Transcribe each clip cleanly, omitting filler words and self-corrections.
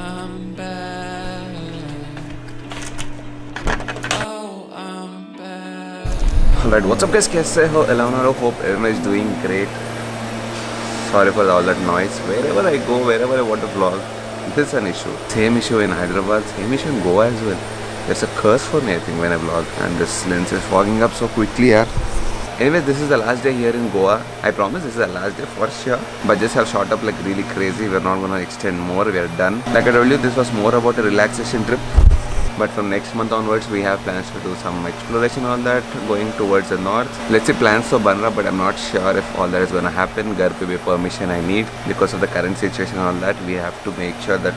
I'm back. Oh, I'm back. Alright, what's up guys? कैसे हो? Eleanor, hope everyone is doing great. Sorry for all that noise. Wherever I go, wherever I want to vlog, this is an issue. Same issue in Hyderabad, same issue in Goa as well. There's a curse for me, I think, when I vlog, and this lens is fogging up so quickly, yaar. Anyway, this is the last day here in Goa. I promise this is the last day for sure. But just have shot up like really crazy. We're not gonna extend more. We are done. Like I told you, this was more about a relaxation trip. But from next month onwards, we have plans to do some exploration on that, going towards the north. Let's say plans for Banra, but I'm not sure if all that is going to happen. Ghar pe bhi permission I need because of the current situation and all that. We have to make sure that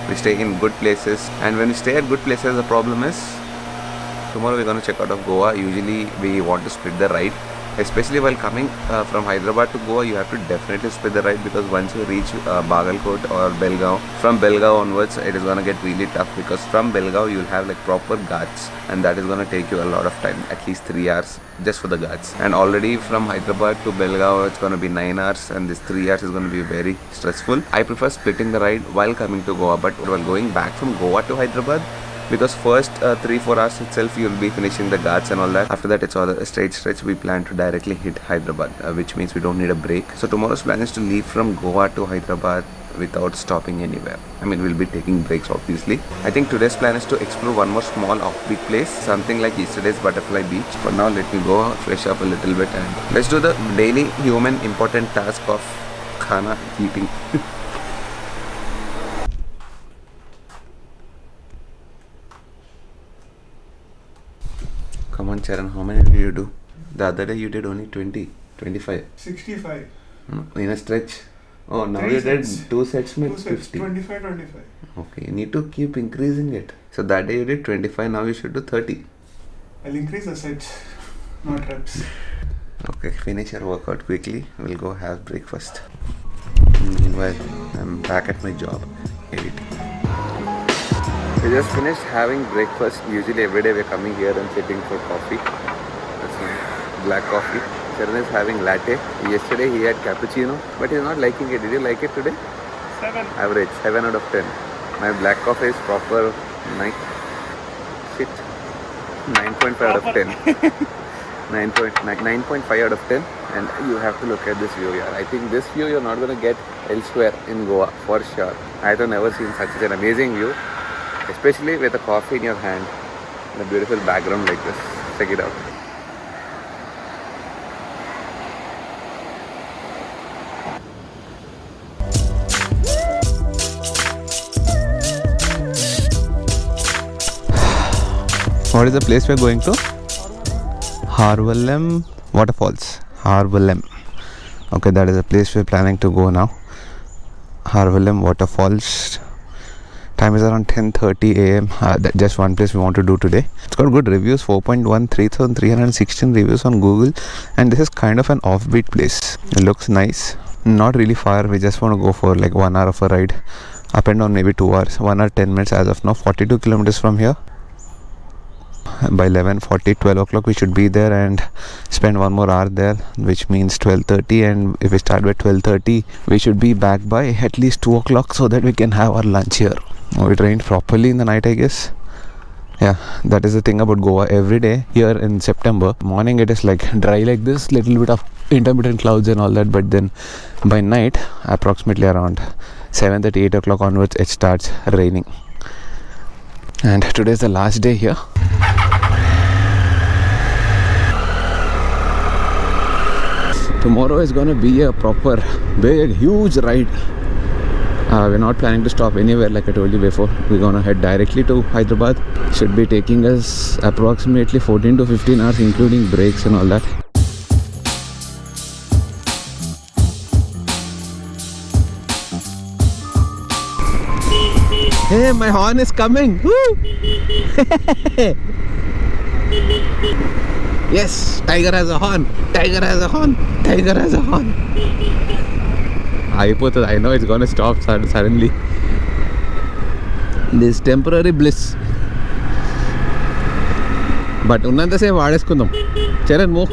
we stay in good places. And when we stay at good places, the problem is tomorrow we're going to check out of Goa. Usually we want to split the ride. Especially while coming from Hyderabad to Goa, you have to definitely split the ride because once you reach Bagalkot or Belgaum, from Belgaum onwards, it is going to get really tough because from Belgaum, you will have like proper ghats and that is going to take you a lot of time, at least 3 hours just for the ghats. And already from Hyderabad to Belgaum, it's going to be 9 hours and this 3 hours is going to be very stressful. I prefer splitting the ride while coming to Goa, but while going back from Goa to Hyderabad, because first 3-4 hours itself you'll be finishing the ghats and all that. After that it's all a straight stretch. We plan to directly hit Hyderabad, which means we don't need a break. So tomorrow's plan is to leave from Goa to Hyderabad without stopping anywhere. I mean, we'll be taking breaks obviously. I think today's plan is to explore one more small offbeat place, something like yesterday's Butterfly Beach. For now, let me go fresh up a little bit and let's do the daily human important task of khana eating. Come on, Charan, how many did you do? The other day you did only 20, 25. 65. In a stretch. Oh, now Three you did sets. 2 sets, Two means sets, 50. 25, 25. Okay, you need to keep increasing it. So that day you did 25, now you should do 30. I'll increase the sets, not reps. Okay, finish your workout quickly. We'll go have breakfast. Meanwhile, I'm back at my job, editing. We just finished having breakfast. Usually every day we're coming here and sitting for coffee. That's my black coffee. Charan is having latte. Yesterday he had cappuccino, but he's not liking it. Did you like it today? 7. Average, 7 out of 10. My black coffee is proper 9. Shit. 9.5 out of 10. 9.5 out of 10. And you have to look at this view here. I think this view you're not going to get elsewhere in Goa for sure. I have never seen such an amazing view. Especially with a coffee in your hand and a beautiful background like this. Check it out. What is the place we are going to? Harvalem Waterfalls. Harvalem. Okay, that is the place we are planning to go now. Harvalem Waterfalls. Time is around 10:30 a.m. Just one place we want to do today. It's got good reviews, 4.1, 3,316 reviews on Google, and this is kind of an offbeat place. It looks nice. Not really far. We just want to go for like 1 hour of a ride, up and down maybe 2 hours. 1 hour 10 minutes as of now. 42 kilometers from here. By 11:40, 12 o'clock we should be there and spend 1 more hour there, which means 12:30. And if we start by 12:30, we should be back by at least 2 o'clock so that we can have our lunch here. Oh, it rained properly in the night, I guess. Yeah, that is the thing about Goa. Every day here in September morning it is like dry like this, little bit of intermittent clouds and all that, but then by night, approximately around 7:30, 8 o'clock onwards, it starts raining. And today is the last day here. Tomorrow is gonna be a proper big huge ride. We're not planning to stop anywhere like I told you before. We're gonna head directly to Hyderabad. Should be taking us approximately 14 to 15 hours including breaks and all that. Hey, my horn is coming! Woo! Yes, tiger has a horn! Tiger has a horn! Tiger has a horn! I know it's gonna stop suddenly. This temporary bliss. But ఉన్నంత సేపు వాడేసుకుందాం. Charan move.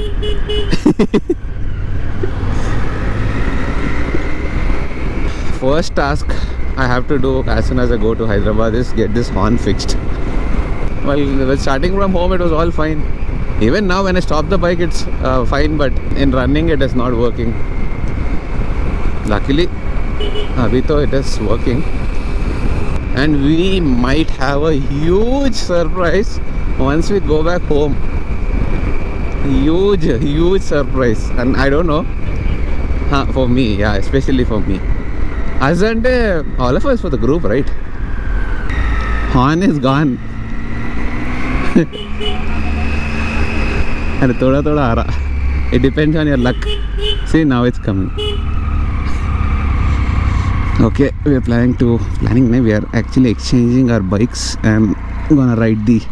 First task I have to do as soon as I go to Hyderabad is get this horn fixed. Well, starting from home it was all fine. Even now when I stop the bike it's fine, but in running it is not working. Luckily, abhi it is working. And we might have a huge surprise once we go back home. Huge surprise. And I don't know. For me, yeah, especially for me. As and all of us for the group, right? Horn is gone. And thoda aa raha. It depends on your luck. See, now it's coming. Okay, we are actually exchanging our bikes. I'm gonna ride the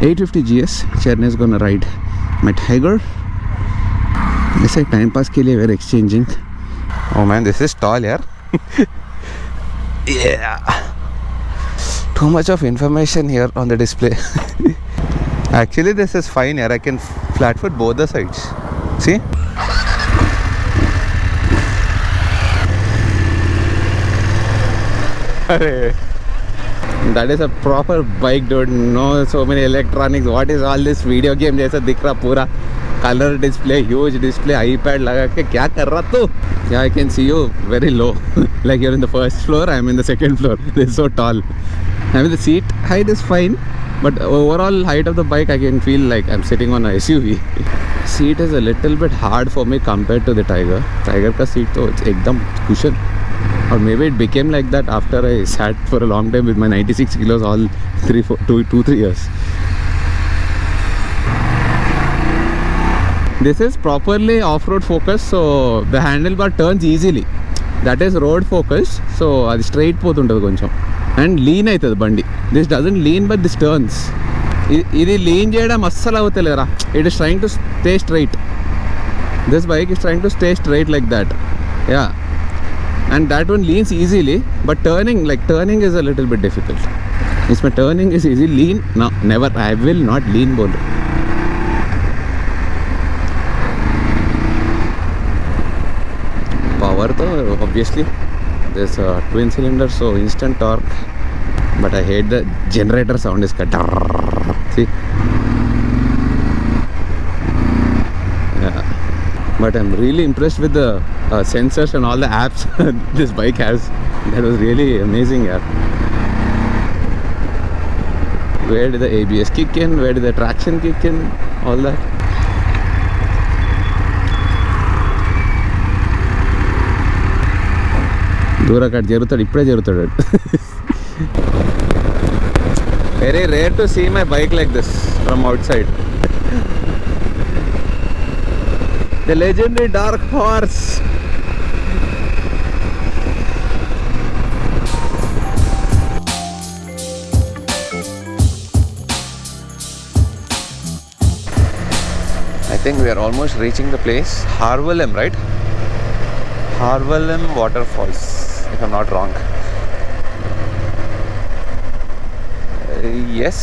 850 GS. Cherney is gonna ride my Tiger. ऐसे time pass के लिए we are exchanging. Oh man, this is tall, yaar. Yeah. Too much of information here on the display. Actually, this is fine, yaar. I can flat foot both the sides. See? That is a proper bike, dude. No so many electronics. What is all this video game जैसा दिख रहा पूरा color display, huge display, iPad लगा के क्या कर रहा तू? Yeah, I can see you very low. Like you're in the first floor, I'm in the second floor. This is so tall. I mean the seat height is fine, but overall height of the bike I can feel like I'm sitting on a SUV. Seat is a little bit hard for me compared to the Tiger. Tiger का seat तो एकदम cushion. Or maybe it became like that after I sat for a long time with my 96 kilos all 3 years. This is properly off-road focused, so the handlebar turns easily. That is road focused, so అది straight పోతుంటది కొంచెం. And lean అవుతుంది బండి. This doesn't lean, but this turns. ఇది lean చేయడం అస్సలు అవుతలేరా. It is trying to stay straight. This bike is trying to stay straight like that. Yeah. And that one leans easily, but turning is a little bit difficult. If my turning is easy, lean, no, never. I will not lean bol. Power though, obviously there's a twin cylinder, so instant torque, but I hate the generator sound. Is cut. See? Yeah. But I'm really impressed with the sensors and all the apps this bike has. That was really amazing, yaar. Where did the ABS kick in? Where did the traction kick in? All that. Dura cut jarutadu ippade jarutadu. Very rare to see my bike like this from outside. The legendary Dark Horse. I think we are almost reaching the place. Harvalem, right? Harvalem Waterfalls, if I'm not wrong. Yes.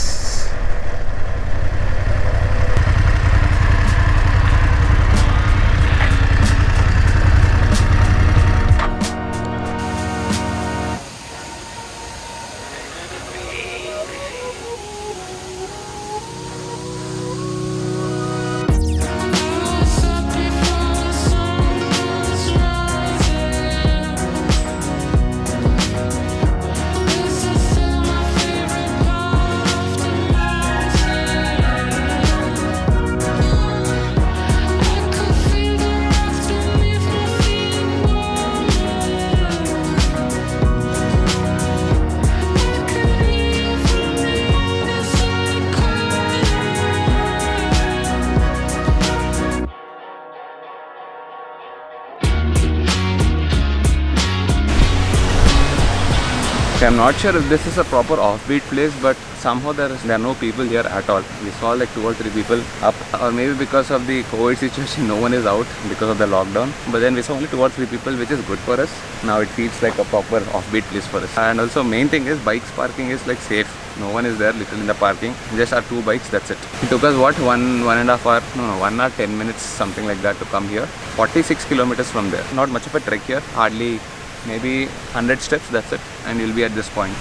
I'm not sure if this is a proper offbeat place, but somehow there are no people here at all. We saw like 2 or 3 people up, or maybe because of the COVID situation no one is out because of the lockdown, but then we saw only 2 or 3 people, which is good for us. Now it feels like a proper offbeat place for us. And also main thing is bikes parking is like safe. No one is there literally in the parking. Just our 2 bikes, that's it. It took us what, 1.5 hour, no, 1 hour 10 minutes, something like that to come here. 46 kilometers from there. Not much of a trek here, hardly maybe 100 steps, that's it, and you'll be at this point.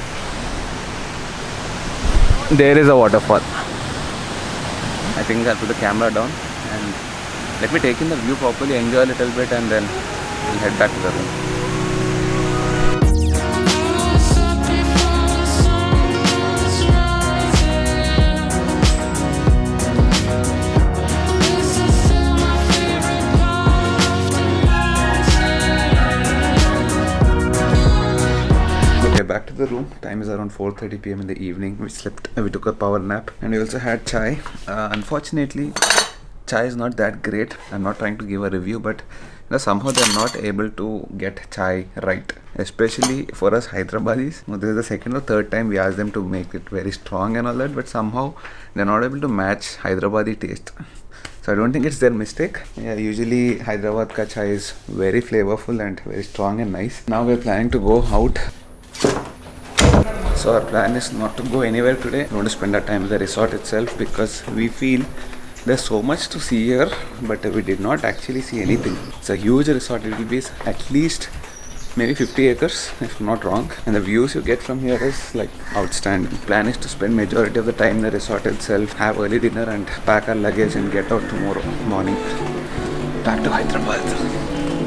There is a waterfall. I think I'll put the camera down and let me take in the view properly, enjoy a little bit, and then we'll head back to the room. Okay, back to the room. Time is around 4:30 p.m. in the evening. We slept, we took a power nap, and we also had chai. Unfortunately, chai is not that great. I'm not trying to give a review, but somehow they're not able to get chai right. Especially for us Hyderabadis. This is the second or third time we asked them to make it very strong and all that, but somehow they're not able to match Hyderabadi taste. So I don't think it's their mistake. Yeah, usually Hyderabad ka chai is very flavorful and very strong and nice. Now we're planning to go out. So our plan is not to go anywhere today. We want to spend our time at the resort itself because we feel there's so much to see here, but we did not actually see anything. It's a huge resort. It will be at least maybe 50 acres if I'm not wrong, and the views you get from here is like outstanding. Plan is to spend majority of the time in the resort itself, have early dinner and pack our luggage and get out tomorrow morning back to Hyderabad.